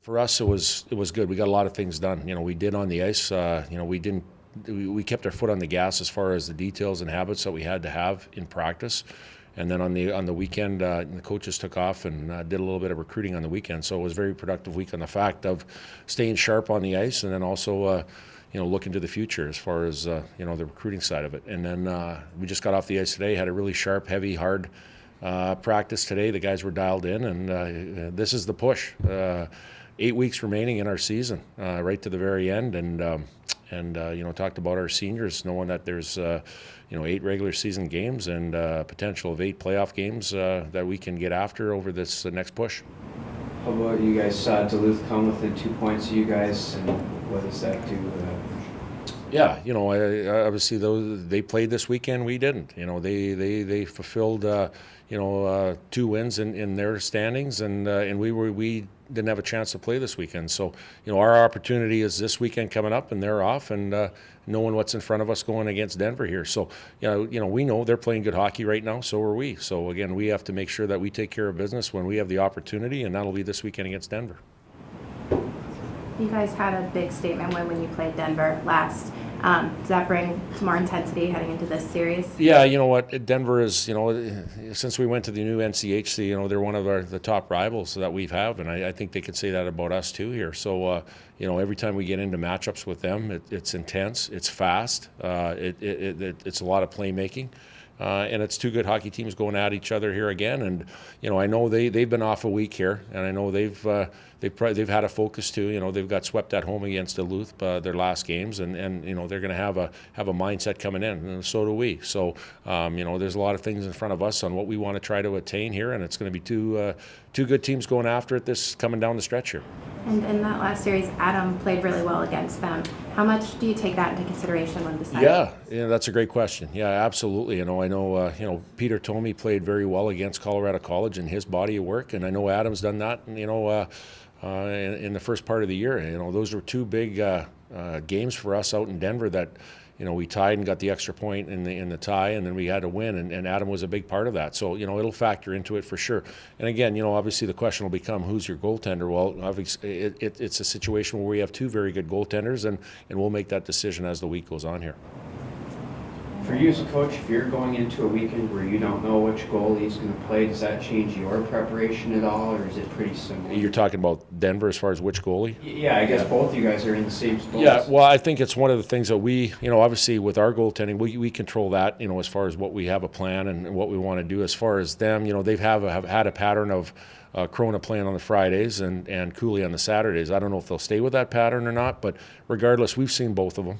For us, it was good. We got a lot of things done. We did on the ice. We kept our foot on the gas as far as the details and habits that we had to have in practice. And then on the weekend, the coaches took off and did a little bit of recruiting on the weekend. So it was a very productive week on the fact of staying sharp on the ice, and then also looking to the future as far as the recruiting side of it. And then we just got off the ice today, had a really sharp, heavy, hard practice today. The guys were dialed in, and this is the push. 8 weeks remaining in our season, right to the very end, and talked about our seniors, knowing that there's 8 regular season games and potential of 8 playoff games that we can get after over this next push. How about you guys saw Duluth come within 2 points of you guys, and what does that do? Yeah, obviously they played this weekend. We didn't. They fulfilled 2 wins in their standings, and we didn't have a chance to play this weekend. So our opportunity is this weekend coming up, and they're off, and knowing what's in front of us going against Denver here. So we know they're playing good hockey right now. So are we. So again, we have to make sure that we take care of business when we have the opportunity, and that'll be this weekend against Denver. You guys had a big statement win when you played Denver last. Does that bring more intensity heading into this series? Yeah, you know what, Denver is, since we went to the new NCHC, they're one of the top rivals that we have, and I think they could say that about us too here. So, every time we get into matchups with them, it's intense, it's fast, it's a lot of playmaking. And it's 2 good hockey teams going at each other here again, and I know they've been off a week here, and I know they've had a focus too. They've got swept at home against Duluth their last games, and they're going to have a mindset coming in, and so do we. So there's a lot of things in front of us on what we want to try to attain here, and it's going to be two good teams going after it this coming down the stretch here. And in that last series, Adam played really well against them. How much do you take that into consideration when deciding? Yeah, that's a great question. Yeah, absolutely. I know Peter Thome played very well against Colorado College in his body of work, and I know Adam's done that. In the first part of the year, those were 2 big games for us out in Denver that. We tied and got the extra point in the tie, and then we had to win, and Adam was a big part of that. So, it'll factor into it for sure. And again, obviously the question will become, who's your goaltender? Well, obviously it's a situation where we have 2 very good goaltenders, and we'll make that decision as the week goes on here. For you as a coach, if you're going into a weekend where you don't know which goalie is going to play, does that change your preparation at all, or is it pretty similar? You're talking about Denver as far as which goalie? Yeah, I guess both of you guys are in the same spot. Yeah, well, I think it's one of the things that we, obviously with our goaltending, we control that, as far as what we have a plan and what we want to do. As far as them, they have had a pattern of Corona playing on the Fridays and Cooley on the Saturdays. I don't know if they'll stay with that pattern or not, but regardless, we've seen both of them.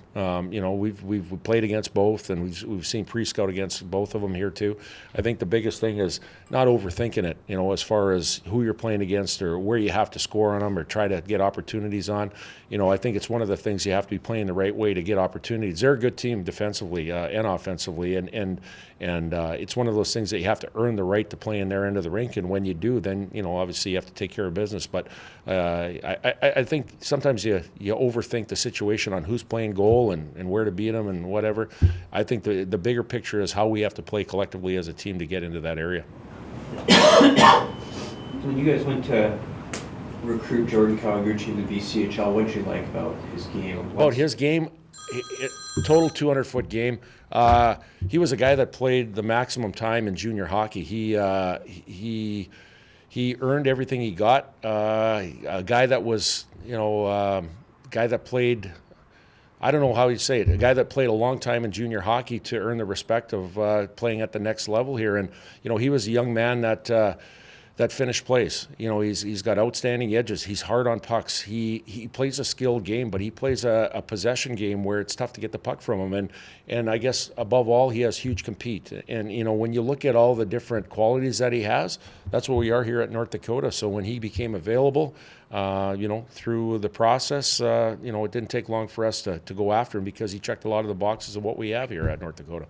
We've played against both, and we've seen pre-scout against both of them here too. I think the biggest thing is not overthinking it, as far as who you're playing against or where you have to score on them or try to get opportunities on. I think it's one of the things you have to be playing the right way to get opportunities. They're a good team defensively and offensively, and it's one of those things that you have to earn the right to play in their end of the rink, and when you do, then obviously you have to take care of business. But I think sometimes you overthink the situation on who's playing goal and where to beat them and whatever. I think the bigger picture is how we have to play collectively as a team to get into that area. When you guys went to recruit Jordan Kawaguchi in the VCHL, what did you like about his game? About his game, total 200-foot game. He was a guy that played the maximum time in junior hockey. He earned everything he got. A guy that was, guy that played, I don't know how you say it, a guy that played a long time in junior hockey to earn the respect of playing at the next level here. And, he was a young man that finished place. He's got outstanding edges. He's hard on pucks. He plays a skilled game, but he plays a possession game where it's tough to get the puck from him. And I guess above all, he has huge compete. And when you look at all the different qualities that he has, that's what we are here at North Dakota. So when he became available, through the process, it didn't take long for us to go after him because he checked a lot of the boxes of what we have here at North Dakota.